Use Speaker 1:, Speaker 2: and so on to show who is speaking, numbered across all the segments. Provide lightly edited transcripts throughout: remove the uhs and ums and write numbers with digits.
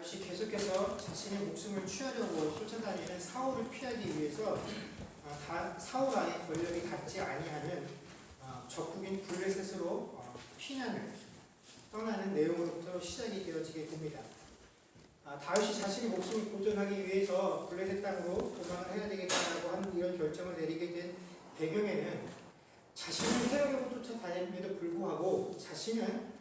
Speaker 1: 다윗이 계속해서 자신의 목숨을 취하려고 쫓아다니는 사울을 피하기 위해서 사울 안에 권력이 닿지 아니하는 적국인 블레셋으로 피난을 떠나는 내용으로부터 시작이 되어지게 됩니다. 다윗이 자신의 목숨을 보존하기 위해서 블레셋 땅으로 도망을 해야 되겠다라고 하는 이런 결정을 내리게 된 배경에는 자신을 해하려고 쫓아다님에도 불구하고 자신은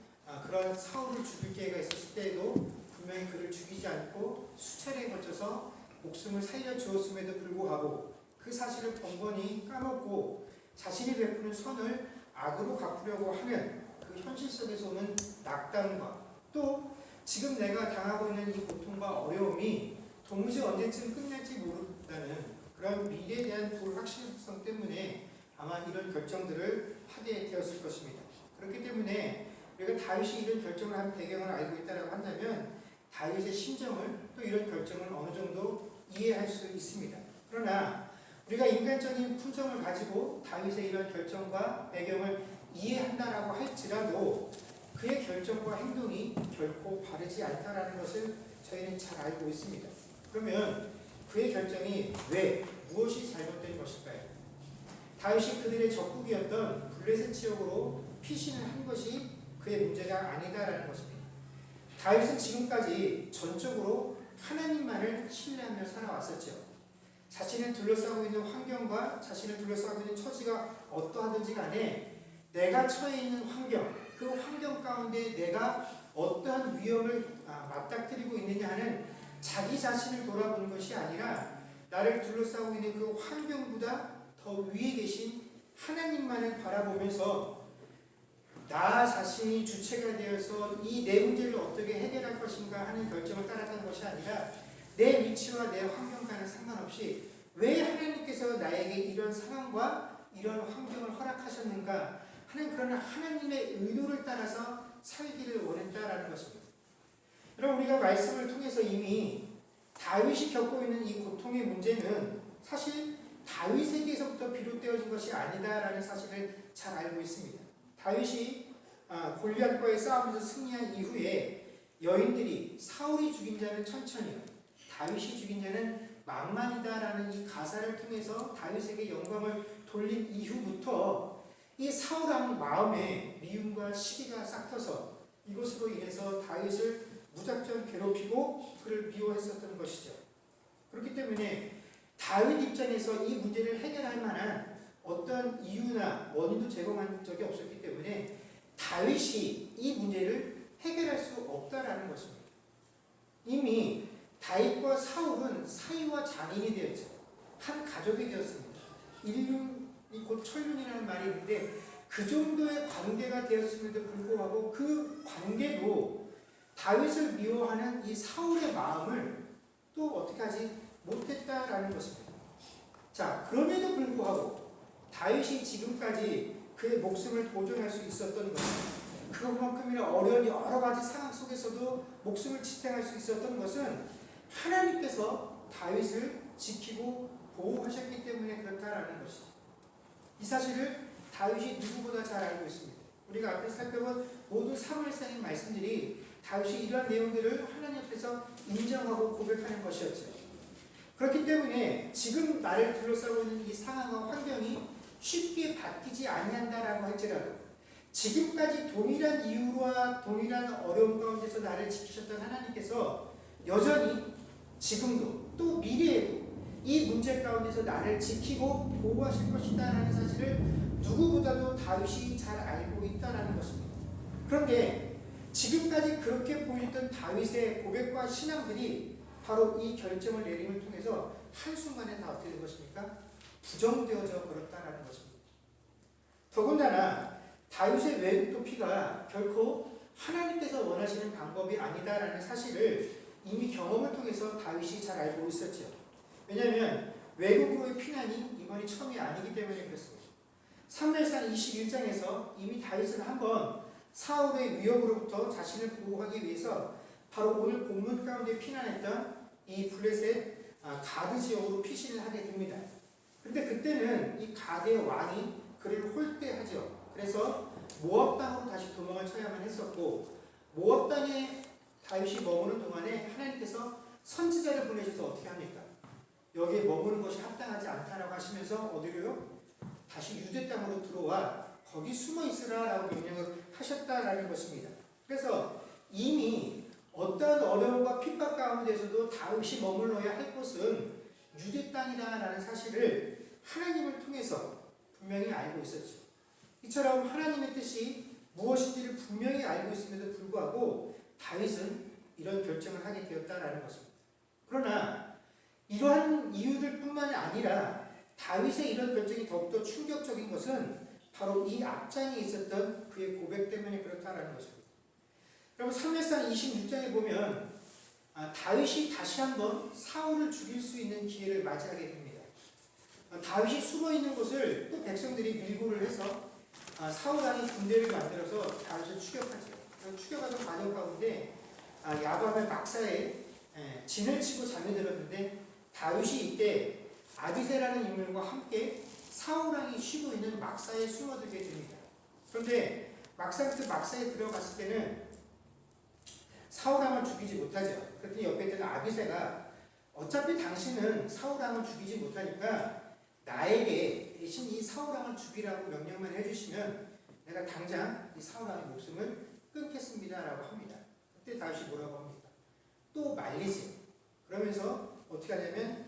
Speaker 1: 그런 사울을 죽일 기회가 있었을 때에도 분명히 그를 죽이지 않고 수차례에 걸쳐서 목숨을 살려주었음에도 불구하고 그 사실을 번번이 까먹고 자신이 베푸는 선을 악으로 갚으려고 하는 그 현실 속에서 오는 낙담과 또 지금 내가 당하고 있는 이 고통과 어려움이 도무지 언제쯤 끝날지 모른다는 그런 미래에 대한 불확실성 때문에 아마 이런 결정들을 하게 되었을 것입니다. 그렇기 때문에 우리가 다윗이 이런 결정을 한 배경을 알고 있다고 한다면 다윗의 심정을 또 이런 결정을 어느 정도 이해할 수 있습니다. 그러나 우리가 인간적인 품성을 가지고 다윗의 이런 결정과 배경을 이해한다라고 할지라도 그의 결정과 행동이 결코 바르지 않다라는 것을 저희는 잘 알고 있습니다. 그러면 그의 결정이 왜, 무엇이 잘못된 것일까요? 다윗이 그들의 적국이었던 블레셋 지역으로 피신을 한 것이 그의 문제가 아니다라는 것입니다. 다윗은 지금까지 전적으로 하나님만을 신뢰하며 살아왔었죠. 자신을 둘러싸고 있는 환경과 자신을 둘러싸고 있는 처지가 어떠하든지 간에 내가 처해 있는 환경, 그 환경 가운데 내가 어떠한 위험을 맞닥뜨리고 있느냐 하는 자기 자신을 돌아보는 것이 아니라 나를 둘러싸고 있는 그 환경보다 더 위에 계신 하나님만을 바라보면서 나 자신이 주체가 되어서 이 내 문제를 어떻게 해결할 것인가 하는 결정을 따랐던 것이 아니라 내 위치와 내 환경과는 상관없이 왜 하나님께서 나에게 이런 상황과 이런 환경을 허락하셨는가 하는 그런 하나님의 의도를 따라서 살기를 원했다라는 것입니다. 여러분, 우리가 말씀을 통해서 이미 다윗이 겪고 있는 이 고통의 문제는 사실 다윗에게서부터 비롯되어진 것이 아니다라는 사실을 잘 알고 있습니다. 다윗이 골리앗과의 싸움에서 승리한 이후에 여인들이 사울이 죽인 자는 천천히요, 다윗이 죽인 자는 만만이다라는 이 가사를 통해서 다윗에게 영광을 돌린 이후부터 이 사울 왕 마음에 미움과 시기가 싹터서 이것으로 인해서 다윗을 무작정 괴롭히고 그를 미워했었던 것이죠. 그렇기 때문에 다윗 입장에서 이 문제를 해결할 만한 어떤 이유나 원인도 제공한 적이 없었기 때문에 다윗이 이 문제를 해결할 수 없다라는 것입니다. 이미 다윗과 사울은 사이와 장인이 되었죠. 한 가족이 되었습니다. 인륜이 곧 천륜이라는 말이 있는데 그 정도의 관계가 되었음에도 불구하고 그 관계도 다윗을 미워하는 이 사울의 마음을 또 어떻게 하지 못했다라는 것입니다. 자, 그럼에도 불구하고 다윗이 지금까지 그의 목숨을 보존할 수 있었던 것은, 그것만큼이나 어려운 여러 가지 상황 속에서도 목숨을 지탱할 수 있었던 것은 하나님께서 다윗을 지키고 보호하셨기 때문에 그렇다라는 것이죠. 이 사실을 다윗이 누구보다 잘 알고 있습니다. 우리가 앞에 살펴본 모든 사무엘상의 말씀들이 다윗이 이러한 내용들을 하나님 앞에서 인정하고 고백하는 것이었죠. 그렇기 때문에 지금 나를 둘러싸고 있는 이 상황과 환경이 쉽게 바뀌지 아니한다라고 할지라도 지금까지 동일한 이유와 동일한 어려움 가운데서 나를 지키셨던 하나님께서 여전히 지금도 또 미래에도 이 문제 가운데서 나를 지키고 보호하실 것이다라는 사실을 누구보다도 다윗이 잘 알고 있다라는 것입니다. 그런데 지금까지 그렇게 보였던 다윗의 고백과 신앙들이 바로 이 결정을 내림을 통해서 한순간에 다 어떻게 된 것입니까? 부정되어져 버렸다라는 것입니다. 더군다나 다윗의 외국 도피가 결코 하나님께서 원하시는 방법이 아니다라는 사실을 이미 경험을 통해서 다윗이 잘 알고 있었죠. 왜냐하면 외국으로의 피난이 이번이 처음이 아니기 때문에 그렇습니다. 사무엘상 21장에서 이미 다윗은 한번 사울의 위협으로부터 자신을 보호하기 위해서 바로 오늘 본문 가운데 피난했던 이 블레셋 가드 지역으로 피신을 하게 됩니다. 그런데 그때는 이 가드의 왕이 그를 홀대하죠. 그래서 모압 땅으로 다시 도망을 쳐야만 했었고, 모압 땅에 다윗이 머무는 동안에 하나님께서 선지자를 보내셔서 어떻게 합니까? 여기에 머무는 것이 합당하지 않다라고 하시면서 어디로요? 다시 유대 땅으로 들어와 거기 숨어 있으라라고 명령을 하셨다라는 것입니다. 그래서 이미 어떠한 어려움과 핍박 가운데서도 다윗이 머물러야 할 곳은 유대 땅이다라는 사실을 하나님을 통해서 분명히 알고 있었죠. 이처럼 하나님의 뜻이 무엇인지를 분명히 알고 있음에도 불구하고 다윗은 이런 결정을 하게 되었다라는 것입니다. 그러나 이러한 이유들 뿐만이 아니라 다윗의 이런 결정이 더욱더 충격적인 것은 바로 이 앞장에 있었던 그의 고백 때문에 그렇다라는 것입니다. 여러분 사무엘상 26장에 보면 다윗이 다시 한번 사울을 죽일 수 있는 기회를 맞이하게 됩니다. 다윗이 숨어있는 곳을 또 백성들이 밀고를 해서 사울 왕이 군대를 만들어서 다윗을 추격하죠. 추격하던 과정 가운데 야밤의 막사에 진을 치고 잠이 들었는데 다윗이 이때 아비새라는 인물과 함께 사울 왕이 쉬고 있는 막사에 숨어들게 됩니다. 그런데 막상 그 막사에 들어갔을 때는 사울 왕을 죽이지 못하죠. 그랬더니 옆에 있던 아비새가 어차피 당신은 사울 왕을 죽이지 못하니까 나에게 대신 이 사울 왕을 죽이라고 명령만 해주시면 내가 당장 이 사울 왕의 목숨을 끊겠습니다라고 합니다. 그때 다윗이 뭐라고 합니까? 또 말리지. 그러면서 어떻게 하냐면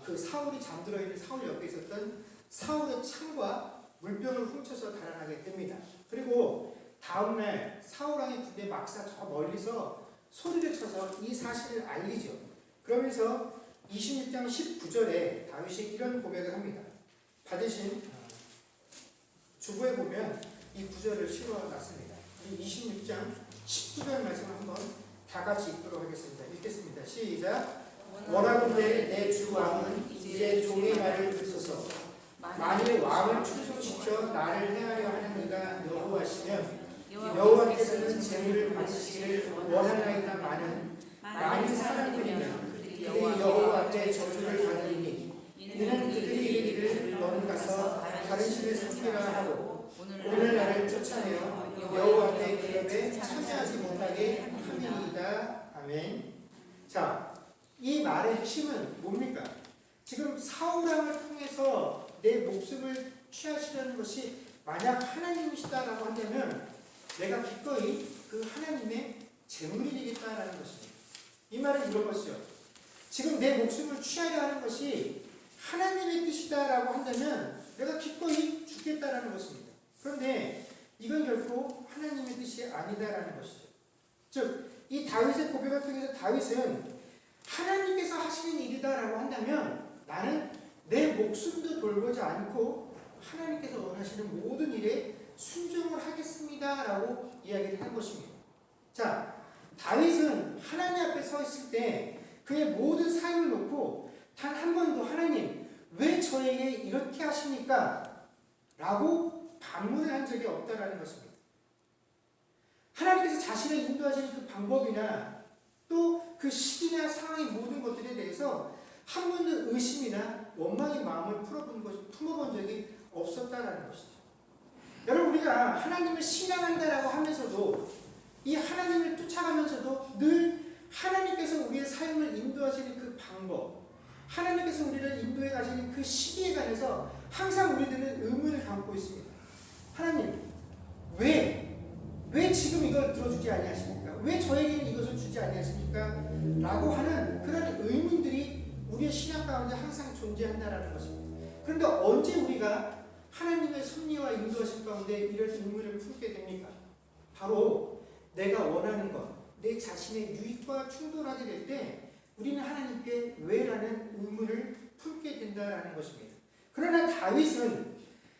Speaker 1: 그 사울이 잠들어 있는 사울 옆에 있었던 사울의 창과 물병을 훔쳐서 달아나게 됩니다. 그리고 다음날 사울 왕의 군대 막사 저 멀리서 소리를 쳐서 이 사실을 알리죠. 그러면서 26장 19절에 다윗이 이런 고백을 합니다. 받으신 주부에 보면 이 구절을 실어놨습니다. 26장 19절 말씀을 한번 다 같이 읽도록 하겠습니다. 읽겠습니다. 시작. 원하건대 내 주 왕은 이제 종의 말을 듣소서. 만일 왕을 충성시켜 나를 해하려 하는 이가 여호와시면 여호와께서는 재물을 받으시기를 원하나이다. 많은 사람들이면 그들이 여호와 앞에 저주를 받으리니 이는 그들이 이르기를 너는 가서 다른 신을 섬기라 하고 오늘 나를 쫓아내어 여호와 앞에 기업에 참여하지 못하게 함이니이다. 아멘. 자, 이 말의 핵심은 뭡니까? 지금 사울 왕을 통해서 내 목숨을 취하시려는 것이 만약 하나님이시다라고 한다면 내가 기꺼이 그 하나님의 제물이 되겠다라는 것입니다. 이 말은 이런 것이죠. 지금 내 목숨을 취하려 하는 것이 하나님의 뜻이다라고 한다면 내가 기꺼이 죽겠다라는 것입니다. 그런데 이건 결코 하나님의 뜻이 아니다라는 것이죠. 즉, 이 다윗의 고백을 통해서 다윗은 하나님께서 하시는 일이다라고 한다면 나는 내 목숨도 돌보지 않고 하나님께서 원하시는 모든 일에 순종을 하겠습니다라고 이야기를 한 것입니다. 자, 다윗은 하나님 앞에 서 있을 때 그의 모든 삶을 놓고 단 한 번도 하나님 왜 저에게 이렇게 하십니까? 라고 반문을 한 적이 없다라는 것입니다. 하나님께서 자신을 인도하시는 그 방법이나 또 그 시기나 상황의 모든 것들에 대해서 한 번도 의심이나 원망의 마음을 품어본 적이 없었다라는 것이죠. 여러분, 우리가 하나님을 신앙한다라고 하면서도 이 하나님을 쫓아가면서도 늘 하나님께서 우리의 삶을 인도하시는 그 방법, 하나님께서 우리를 인도해 가시는 그 시기에 관해서 항상 우리들은 의문을 갖고 있습니다. 하나님, 왜 지금 이걸 들어주지 아니하십니까? 왜 저에게는 이것을 주지 아니하십니까? 라고 하는 그런 의문들이 우리의 신앙 가운데 항상 존재한다라는 것입니다. 그런데 언제 우리가 하나님의 섭리와 인도하심 가운데 이런 의문을 품게 됩니까? 바로 내가 원하는 것, 내 자신의 유익과 충돌하게 될 때 우리는 하나님께 왜라는 의문을 품게 된다라는 것입니다. 그러나 다윗은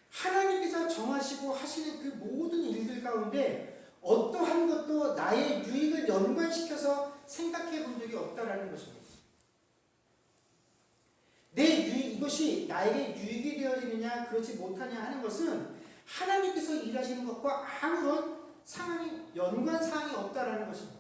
Speaker 1: 하나님께서 정하시고 하시는 그 모든 일들 가운데 어떠한 것도 나의 유익을 연관시켜서 생각해 본 적이 없다라는 것입니다. 내 유익, 이것이 나에게 유익이 되어지느냐 그렇지 못하냐 하는 것은 하나님께서 일하시는 것과 아무런 상황이 연관사항이 없다라는 것입니다.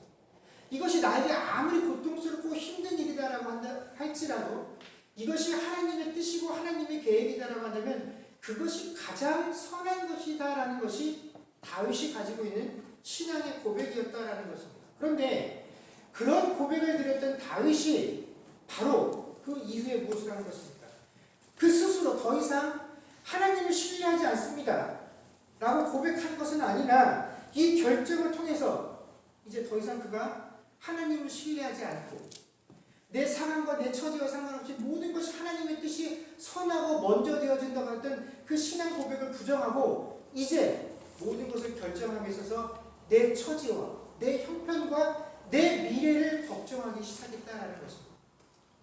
Speaker 1: 이것이 나에게 아무리 고통스럽고 힘든 일이다라고 할지라도 이것이 하나님의 뜻이고 하나님의 계획이다라고 한다면 그것이 가장 선한 것이다라는 것이 다윗이 가지고 있는 신앙의 고백이었다라는 것입니다. 그런데 그런 고백을 드렸던 다윗이 바로 그 이후에 무엇을 하는 것입니까? 그 스스로 더 이상 하나님을 신뢰하지 않습니다 라고 고백한 것은 아니라 이 결정을 통해서 이제 더 이상 그가 하나님을 신뢰하지 않고 내 상황과 내 처지와 상관없이 모든 것이 하나님의 뜻이 선하고 먼저 되어진다고 했던 그 신앙 고백을 부정하고 이제 모든 것을 결정함에 있어서 내 처지와 내 형편과 내 미래를 걱정하기 시작했다라는 것입니다.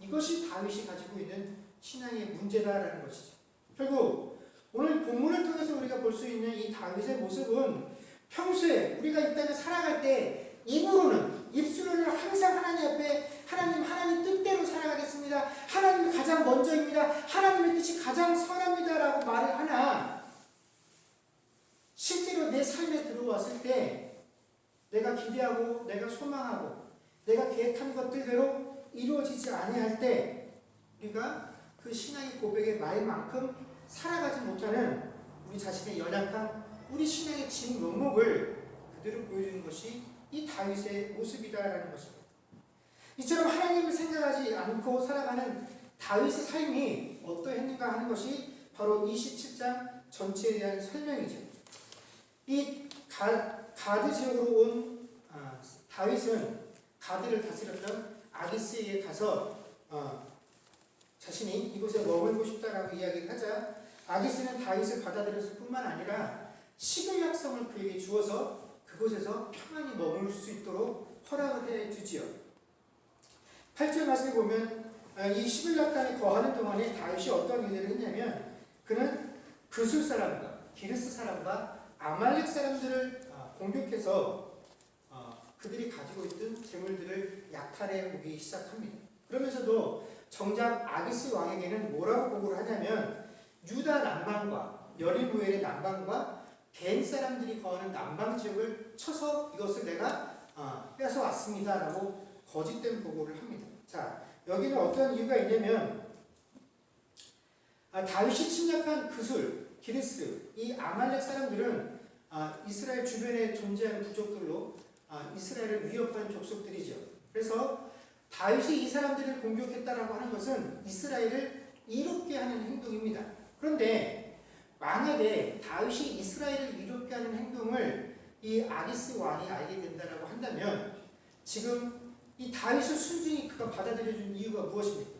Speaker 1: 이것이 다윗이 가지고 있는 신앙의 문제다라는 것이죠. 결국 오늘 본문을 통해서 우리가 볼 수 있는 이 다윗의 모습은 평소에 우리가 이 땅을 살아갈 때 입술로는 항상 하나님 앞에 하나님 뜻대로 살아가겠습니다. 하나님이 가장 먼저입니다. 하나님의 뜻이 가장 선합니다 라고 말을 하나 실제로 내 삶에 들어왔을 때 내가 기대하고 내가 소망하고 내가 계획한 것들대로 이루어지지 아니할 때 우리가 그 신앙의 고백의 말만큼 살아가지 못하는 우리 자신의 연약함, 우리 신앙의 진 면목을 그대로 보여주는 것이 이 다윗의 모습이다라는 것입니다. 이처럼 하나님을 생각하지 않고 살아가는 다윗의 삶이 어떠했는가 하는 것이 바로 27장 전체에 대한 설명이죠. 이 가드 지역으로 온 다윗은 가드를 다스렸던 아기스에게 가서 자신이 이곳에 머물고 싶다라고 이야기를 하자 아기스는 다윗을 받아들였을 뿐만 아니라 시글락성을 그에게 주어서 그곳에서 평안히 머물 수 있도록 허락을 해주지요. 8절 말씀에 보면 이 시글락단에 거하는 동안에 다윗이 어떤 일을 했냐면 그는 그술 사람과 기르스 사람과 아말렉 사람들을 공격해서 그들이 가지고 있던 재물들을 약탈해 오기 시작합니다. 그러면서도 정작 아기스 왕에게는 뭐라고 보고를 하냐면 유다 남방과 여리무엘의 남방과 겐 사람들이 거하는 남방 지역을 쳐서 이것을 내가 뺏어 왔습니다 라고 거짓된 보고를 합니다. 자, 여기는 어떤 이유가 있냐면 다윗이 침략한 그술, 기르스, 이 아말렉 사람들은 이스라엘 주변에 존재하는 부족들로 이스라엘을 위협하는 족속들이죠. 그래서 다윗이 이 사람들을 공격했다라고 하는 것은 이스라엘을 이롭게 하는 행동입니다. 그런데 만약에 다윗이 이스라엘을 이롭게 하는 행동을 이 아기스 왕이 알게 된다라고 한다면 지금 이 다윗을 순순히 그가 받아들여준 이유가 무엇입니까?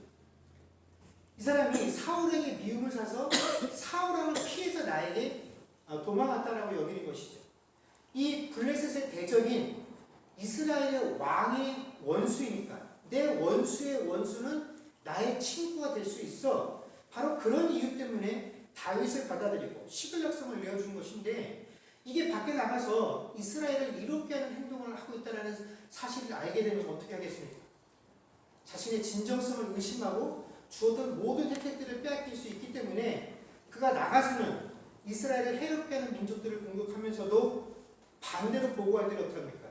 Speaker 1: 이 사람이 사울에게 미움을 사서 사울왕을 피해서 나에게 도망갔다라고 여기는 것이죠. 이 블레셋의 대적인 이스라엘의 왕의 원수이니까 내 원수의 원수는 나의 친구가 될 수 있어. 바로 그런 이유 때문에 다윗을 받아들이고 시글락성을 내어준 것인데 이게 밖에 나가서 이스라엘을 이롭게 하는 행동을 하고 있다는 사실을 알게 되면 어떻게 하겠습니까? 자신의 진정성을 의심하고 주었던 모든 혜택들을 빼앗길 수 있기 때문에 그가 나가서는 이스라엘을 해롭게 하는 민족들을 공격하면서도 반대로 보고할 때는 어떻게 합니까?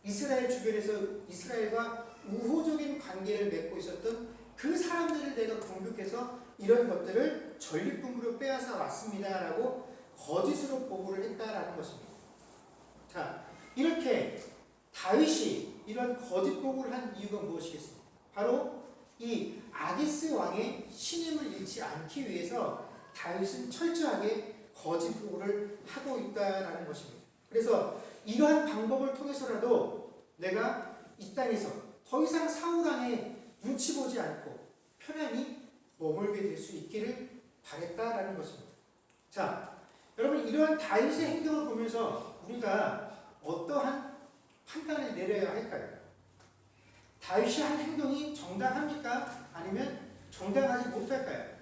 Speaker 1: 이스라엘 주변에서 이스라엘과 우호적인 관계를 맺고 있었던 그 사람들을 내가 공격해서 이런 것들을 전리품으로 빼앗아 왔습니다 라고 거짓으로 보고를 했다라는 것입니다. 자, 이렇게 다윗이 이런 거짓 보고를 한 이유가 무엇이겠습니까? 바로 이 아기스 왕의 신임을 잃지 않기 위해서 다윗은 철저하게 거짓 보고를 하고 있다라는 것입니다. 그래서 이러한 방법을 통해서라도 내가 이 땅에서 더 이상 사울 왕의 눈치 보지 않고 편안히 머물게 될 수 있기를 바랬다라는 것입니다. 자, 여러분 이러한 다윗의 행동을 보면서 우리가 어떠한 판단을 내려야 할까요? 다윗이 한 행동이 정당합니까? 아니면 정당하지 못할까요?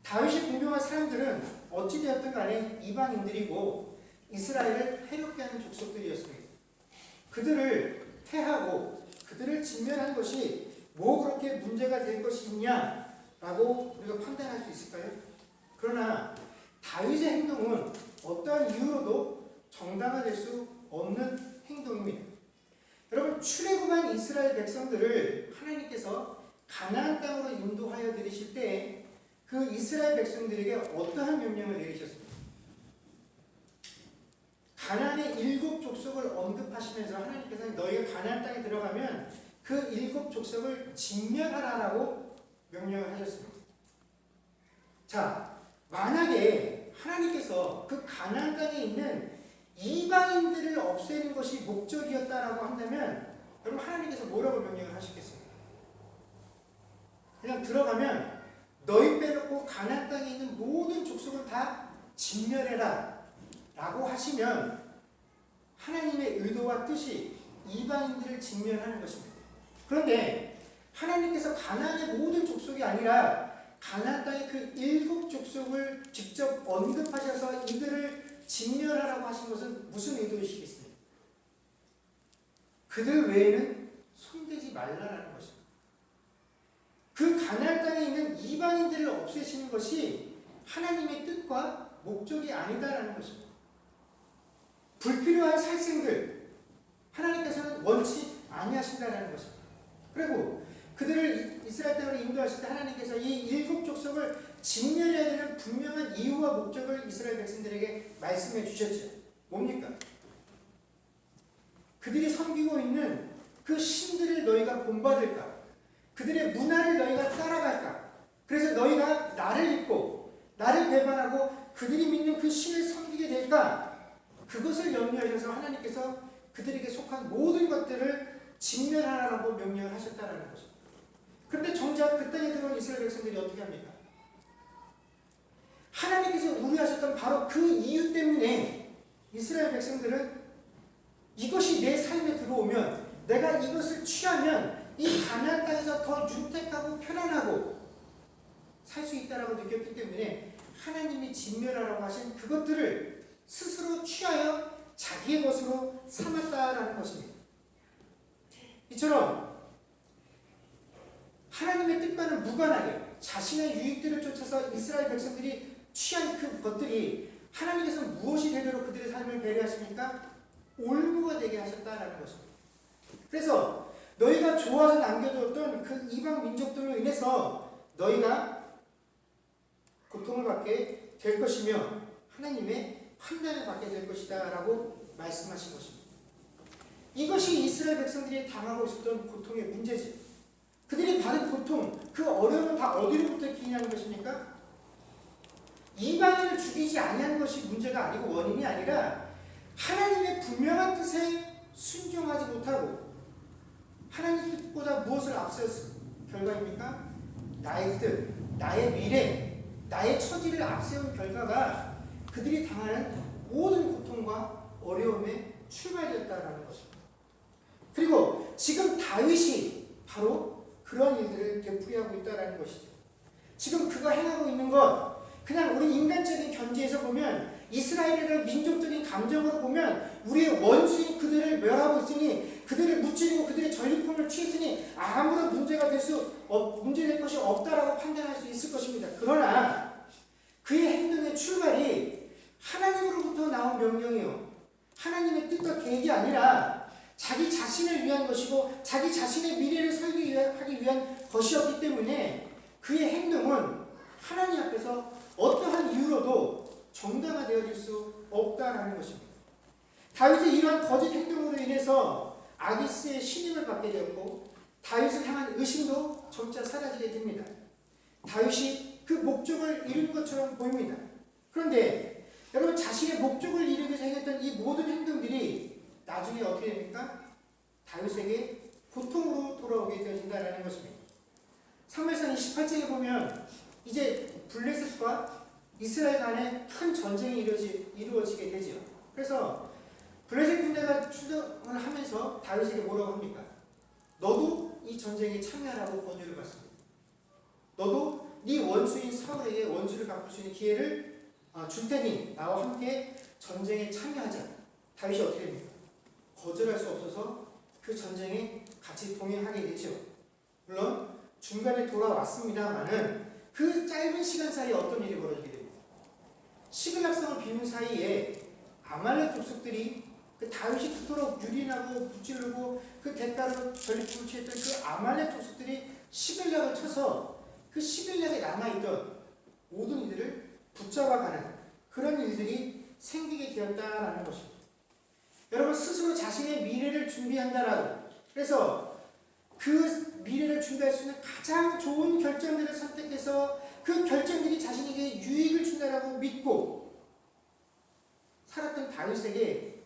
Speaker 1: 다윗이 공경한 사람들은 어찌되었든 간에 이방인들이고 이스라엘을 해롭게 하는 족속들이었습니다. 그들을 해하고 그들을 진멸하는 것이 뭐 그렇게 문제가 될 것이 있냐라고 우리가 판단할 수 있을까요? 그러나 다윗의 행동은 어떠한 이유로도 정당화될 수 없는 행동입니다. 여러분 출애굽한 이스라엘 백성들을 하나님께서 가나안 땅으로 인도하여 들이실 때 그 이스라엘 백성들에게 어떠한 명령을 내리셨습니까? 가나안의 7 족속을 언급하시면서 하나님께서 너희가 가나안 땅에 들어가면 그 7 족속을 진멸하라라고 명령을 하셨습니다. 자, 만약에 하나님께서 그 가나안 땅에 있는 이방인들을 없애는 것이 목적이었다라고 한다면 여러분 하나님께서 뭐라고 명령을 하셨겠어요? 그냥 들어가면 너희 빼놓고 가나안 땅에 있는 모든 족속을 다 진멸해라 라고 하시면 하나님의 의도와 뜻이 이방인들을 진멸하는 것입니다. 그런데 하나님께서 가나안의 모든 족속이 아니라 가나안 땅의 그 7 족속을 직접 언급하셔서 이들을 진멸하라고 하신 것은 무슨 의도이시겠습니까? 그들 외에는 손대지 말라라는 것입니다. 그 가나안 땅에 있는 이방인들을 없애시는 것이 하나님의 뜻과 목적이 아니다라는 것입니다. 불필요한 살생들 하나님께서는 원치 아니하신다라는 것입니다. 그리고 그들을 이스라엘 땅으로 인도하실 때 하나님께서 이 7 족속을 진멸해야 되는 분명한 이유와 목적을 이스라엘 백성들에게 말씀해 주셨죠. 뭡니까? 그들이 섬기고 있는 그 신들을 너희가 본받을까? 그들의 문화를 너희가 따라갈까? 그래서 너희가 나를 잊고 나를 배반하고 그들이 믿는 그 신을 섬기게 될까? 그것을 염려하셔서 하나님께서 그들에게 속한 모든 것들을 진멸하라고 명령을 하셨다는 것입니다. 그런데 정작 그 땅에 들어온 이스라엘 백성들이 어떻게 합니까? 하나님께서 우려하셨던 바로 그 이유 때문에 이스라엘 백성들은 이것이 내 삶에 들어오면 내가 이것을 취하면 이 가나안 땅에서 더 윤택하고 편안하고 살 수 있다라고 느꼈기 때문에 하나님이 진멸하라고 하신 그것들을 스스로 취하여 자기의 것으로 삼았다라는 것입니다. 이처럼 하나님의 뜻과는 무관하게 자신의 유익들을 쫓아서 이스라엘 백성들이 취한 그 것들이 하나님께서 무엇이 되도록 그들의 삶을 배려하십니까? 올무가 되게 하셨다라는 것입니다. 그래서 너희가 좋아서 남겨두었던 그 이방 민족들로 인해서 너희가 고통을 받게 될 것이며 하나님의 판단을 받게 될 것이다 라고 말씀하신 것입니다. 이것이 이스라엘 백성들이 당하고 있었던 고통의 문제지. 그들이 받은 고통, 그 어려움은 다 어디로부터 기인하는 것입니까? 이방인을 죽이지 아니하는 것이 문제가 아니고 원인이 아니라 하나님의 분명한 뜻에 순종하지 못하고 하나님 뜻보다 무엇을 앞세웠을 결과입니까? 나의 뜻, 나의 미래, 나의 처지를 앞세운 결과가 그들이 당하는 모든 고통과 어려움의 출발이었다라는 것입니다. 그리고 지금 다윗이 바로 그런 일들을 되풀이하고 있다는 것이죠. 지금 그가 행하고 있는 것, 그냥 우리 인간적인 견지에서 보면 이스라엘의 민족적인 감정으로 보면 우리의 원수인 그들을 멸하고 있으니 그들을 무찌르고 그들의 전리품을 취했으니 아무런 문제될 것이 없다라고 판단할 수 있을 것입니다. 그러나 그의 행동의 출발이 하나님으로부터 나온 명령이요 하나님의 뜻과 계획이 아니라 자기 자신을 위한 것이고 자기 자신의 미래를 설계하기 위한 것이었기 때문에 그의 행동은 하나님 앞에서 어떠한 이유로도 정당화되어질 수 없다라는 것입니다. 다윗의 이러한 거짓 행동으로 인해서 아기스의 신임을 받게 되었고 다윗을 향한 의심도 점차 사라지게 됩니다. 다윗이 그 목적을 이룬 것처럼 보입니다. 그런데 여러분 자신의 목적을 이루기 위해서 행했던 이 모든 행동들이 나중에 어떻게 됩니까? 다윗에게 고통으로 돌아오게 되어진다는 것입니다. 사무엘상 28장에 보면 이제 블레셋과 이스라엘 간에 큰 전쟁이 이루어지게 되죠. 그래서 블레셋 군대가 출동을 하면서 다윗에게 뭐라고 합니까? 너도 이 전쟁에 참여하라고 권유를 받습니다. 너도 네 원수인 사울에게 원수를 갚을 수 있는 기회를 줄 테니 나와 함께 전쟁에 참여하자. 다윗이 어떻게 됩니까? 거절할 수 없어서 그 전쟁에 같이 동행하게 되죠. 물론 중간에 돌아왔습니다만은 그 짧은 시간 사이에 어떤 일이 벌어지게 됩니다. 시글락성을 비운 사이에 아말렉 족속들이 그 다윗이 그토록 유린하고 무찌르고 그 대가로 전리품을 취했던 그 아말렉 족속들이 시글락을 쳐서 그 시글락에 남아있던 모든 이들을 붙잡아가는 그런 일들이 생기게 되었다라는 것입니다. 스스로 자신의 미래를 준비한다라고. 그래서 그 미래를 준비할 수 있는 가장 좋은 결정들을 선택해서 그 결정들이 자신에게 유익을 준다라고 믿고 살았던 다윗에게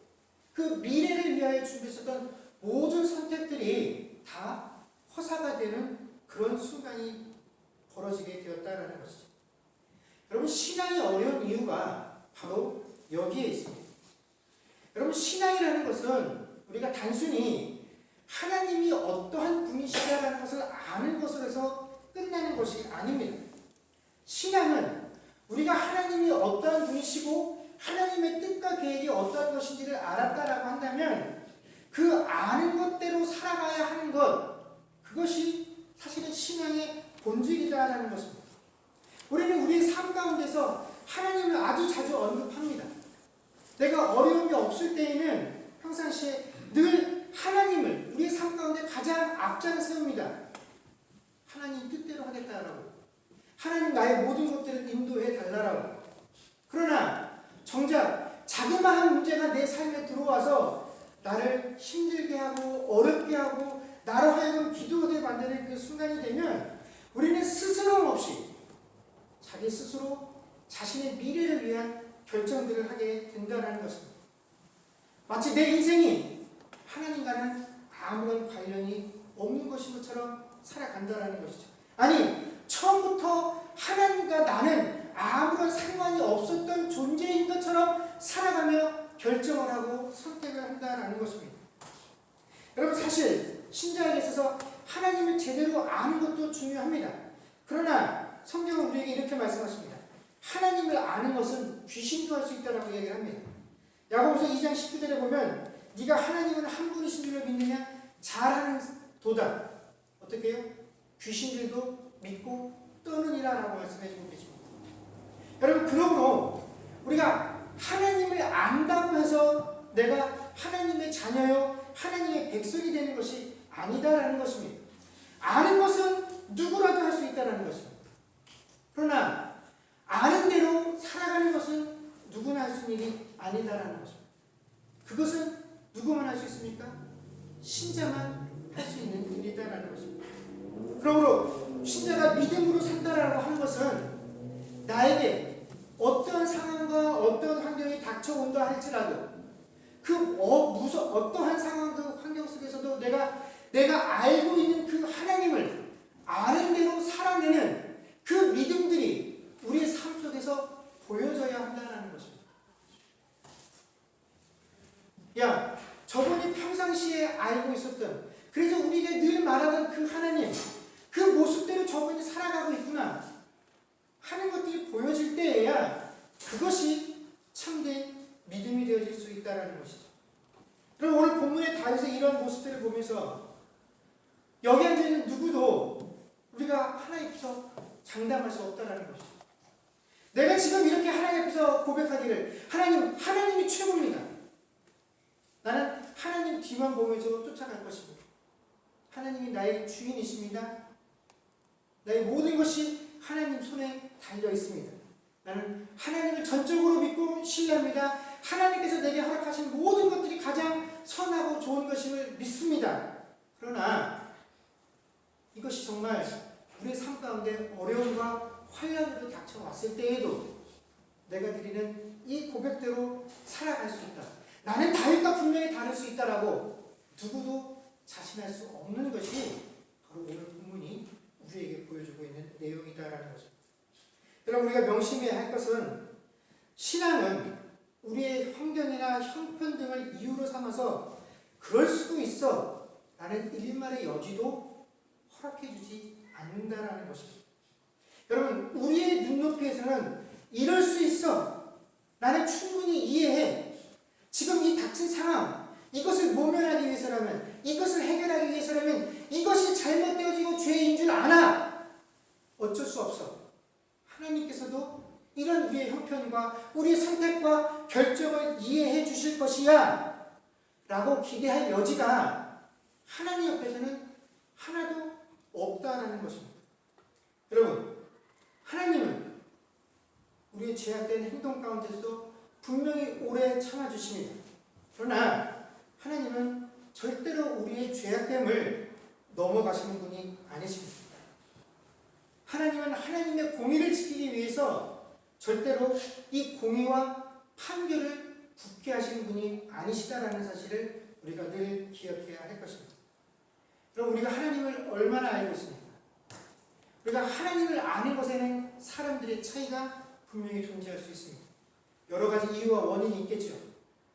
Speaker 1: 그 미래를 위하여 준비했었던 모든 선택들이 다 허사가 되는 그런 순간이 벌어지게 되었다라는 것이죠. 여러분, 신앙이 어려운 이유가 바로 여기에 있습니다. 여러분, 신앙이라는 것은 우리가 단순히 하나님이 어떠한 분이시다라는 것을 아는 것으로 해서 끝나는 것이 아닙니다. 신앙은 우리가 하나님이 어떠한 분이시고 하나님의 뜻과 계획이 어떠한 것인지를 알았다라고 한다면 그 아는 것대로 살아가야 하는 것, 그것이 사실은 신앙의 본질이다라는 것입니다. 우리는 우리의 삶 가운데서 하나님을 아주 자주 언급합니다. 내가 어려움이 없을 때에는 평상시에 늘 하나님을 우리의 삶 가운데 가장 앞장에 세웁니다. 하나님 뜻대로 하겠다라고. 하나님 나의 모든 것들을 인도해 달라라고. 그러나 정작 자그마한 문제가 내 삶에 들어와서 나를 힘들게 하고 어렵게 하고 나로 하여금 기도하게 만드는 그 순간이 되면 우리는 스스럼 없이 자기 스스로 자신의 미래를 위한 결정들을 하게 된다는 것입니다. 마치 내 인생이 하나님과는 아무런 관련이 없는 것인 것처럼 살아간다는 것이죠. 아니, 처음부터 하나님과 나는 아무런 상관이 없었던 존재인 것처럼 살아가며 결정을 하고 선택을 한다는 것입니다. 여러분, 사실 신자에게 있어서 하나님을 제대로 아는 것도 중요합니다. 그러나 성경은 우리에게 이렇게 말씀하십니다. 하나님을 아는 것은 귀신도 할 수 있다고 얘기를 합니다. 야고보서 2장 19절에 보면 네가 하나님은 한 분이신 줄로 믿느냐? 잘하는 도다. 어떻게 해요? 귀신들도 믿고 떠느니라 라고 말씀해주고 계십니다. 여러분, 그러므로 우리가 하나님을 안다고 해서 내가 하나님의 자녀요 하나님의 백성이 되는 것이 아니다라는 것입니다. 아는 것은 누구라도 할 수 있다라는 것입니다. 그러나 아는 대로 살아가는 것은 누구나 할 수 있는 일이 아니다라는 것입니다. 그것은 누구만 할 수 있습니까? 신자만 할 수 있는 일이다라는 것입니다. 그러므로 신자가 믿음으로 산다라고 하는 것은 나에게 어떠한 상황과 어떠한 환경이 닥쳐온다 할지라도 그 어떠한 상황 그 환경 속에서도 내가 알고 있는 그 하나님을 아는 대로 살아내는 그 믿음들이 우리의 삶 속에서 보여져야 한다는 것입니다. 야, 저분이 평상시에 알고 있었던, 그래서 우리가 늘 말하던 그 하나님, 그 모습대로 저분이 살아가고 있구나 하는 것들이 보여질 때에야 그것이 참된 믿음이 되어질 수 있다는 것이죠. 그럼 오늘 본문의 다윗의 이런 모습들을 보면서 여기 앉아있는 누구도 우리가 하나님 앞에서 장담할 수 없다는 것이죠. 내가 지금 이렇게 하나님 앞에서 고백하기를 하나님이 최고입니다. 나는 하나님 뒤만 보면서 쫓아갈 것입니다. 하나님이 나의 주인이십니다. 나의 모든 것이 하나님 손에 달려 있습니다. 나는 하나님을 전적으로 믿고 신뢰합니다. 하나님께서 내게 허락하신 모든 것들이 가장 선하고 좋은 것임을 믿습니다. 그러나 이것이 정말 우리의 삶 가운데 어려움과 환란으로 닥쳐왔을 때에도 내가 드리는 이 고백대로 살아갈 수 있다. 나는 다윗과 분명히 다를 수 있다라고 누구도 자신할 수 없는 것이 바로 오늘 본문이 우리에게 보여주고 있는 내용이다라는 것입니다. 여러분, 우리가 명심해야 할 것은 신앙은 우리의 환경이나 형편 등을 이유로 삼아서 그럴 수도 있어 라는 일말의 여지도 허락해주지 않는다라는 것입니다. 여러분, 우리의 눈높이에서는 이럴 수 있어, 나는 충분히 이해해, 지금 이 닥친 상황, 이것을 모면하기 위해서라면, 이것을 해결하기 위해서라면 이것이 잘못되어지고 죄인 줄 아나 어쩔 수 없어. 하나님께서도 이런 우리의 형편과 우리의 선택과 결정을 이해해 주실 것이야 라고 기대할 여지가 하나님 옆에서는 하나도 없다라는 것입니다. 여러분, 하나님은 우리의 죄악된 행동 가운데서도 분명히 오래 참아주십니다. 그러나 절대로 우리의 죄악됨을 넘어가시는 분이 아니십니다. 하나님은 하나님의 공의를 지키기 위해서 절대로 이 공의와 판결을 굳게 하시는 분이 아니시다라는 사실을 우리가 늘 기억해야 할 것입니다. 그럼 우리가 하나님을 얼마나 알고 있습니까? 우리가 하나님을 아는 것에는 사람들의 차이가 분명히 존재할 수 있습니다. 여러 가지 이유와 원인이 있겠죠.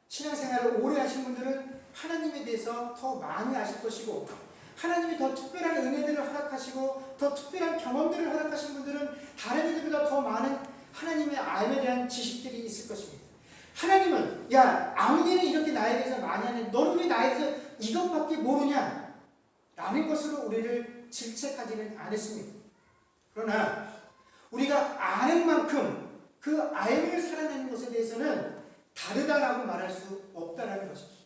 Speaker 1: 신앙생활을 오래 하신 분들은 하나님에 대해서 더 많이 아실 것이고, 하나님이 더 특별한 은혜들을 허락하시고 더 특별한 경험들을 허락하신 분들은 다른 이들보다 더 많은 하나님의 암에 대한 지식들이 있을 것입니다. 하나님은 야 아무개는 이렇게 나에 대해서 많이 하네, 너는 왜 나에 대해서 이것밖에 모르냐 라는 것으로 우리를 질책하지는 않았습니다. 그러나 우리가 아는 만큼 그 알을 살아내는 것에 대해서는 다르다라고 말할 수 없다라는 것입니다.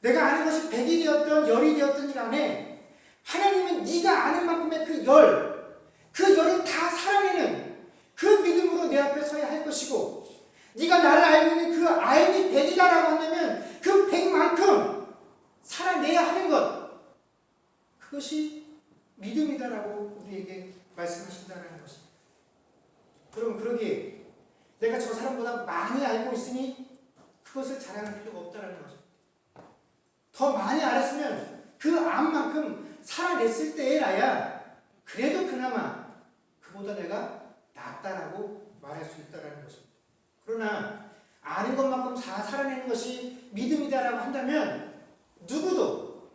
Speaker 1: 내가 아는 것이 100이 되었던 10이 되었던 간에 하나님은 네가 아는 만큼의 그 열을 다 살아내는 그 믿음으로 내 앞에 서야 할 것이고, 네가 나를 알고 있는 그 알이 100이다라고 한다면 그 100만큼 살아내야 하는 것, 그것이 믿음이다라고 우리에게 말씀하신다는 것입니다. 그럼 그러기에 내가 저 사람보다 많이 알고 있으니 그것을 자랑할 필요가 없다는 것입니다. 더 많이 알았으면 그 암만큼 살아냈을 때에라야 그래도 그나마 그보다 내가 낫다라고 말할 수 있다는 것입니다. 그러나 아는 것만큼 다 살아내는 것이 믿음이다라고 한다면 누구도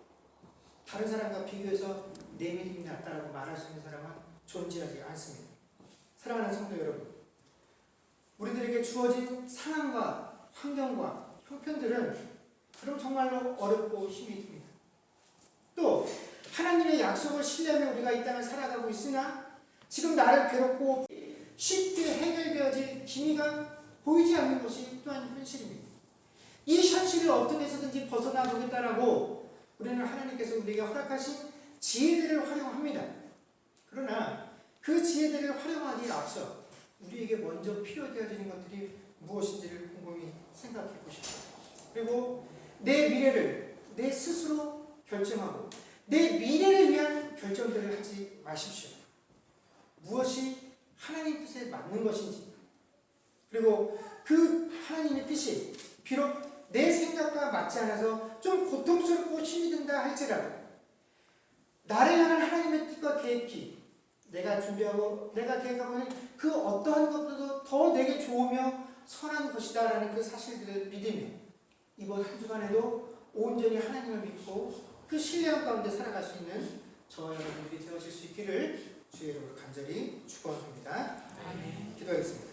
Speaker 1: 다른 사람과 비교해서 내 믿음이 낫다라고 말할 수 있는 사람은 존재하지 않습니다. 사랑하는 성도 여러분, 우리들에게 주어진 상황과 환경과 형편들은 그럼 정말로 어렵고 힘이 듭니다. 또 하나님의 약속을 신뢰하며 우리가 이 땅을 살아가고 있으나 지금 나를 괴롭고 쉽게 해결되어질 기미가 보이지 않는 것이 또한 현실입니다. 이 현실을 어떻게 해서든지 벗어나 보겠다라고 우리는 하나님께서 우리에게 허락하신 지혜들을 활용합니다. 그러나 그 지혜들을 활용하기에 앞서 우리에게 먼저 필요되어지는 것들이 무엇인지를 곰곰이 생각해 보십시오. 그리고 내 미래를 내 스스로 결정하고 내 미래를 위한 결정들을 하지 마십시오. 무엇이 하나님 뜻에 맞는 것인지, 그리고 그 하나님의 뜻이 비록 내 생각과 맞지 않아서 좀 고통스럽고 힘이 든다 할지라도 나를 향한 하나님의 뜻과 계획이 내가 준비하고 내가 계획하고 있는 그 어떠한 것보다도 더 내게 좋으며 선한 것이다라는 그 사실들을 믿으며 이번 한 주간에도 온전히 하나님을 믿고 그 신뢰함 가운데 살아갈 수 있는 저와 여러분들이 되어질 수 있기를 주의 이름으로 간절히 축원합니다. 기도하겠습니다.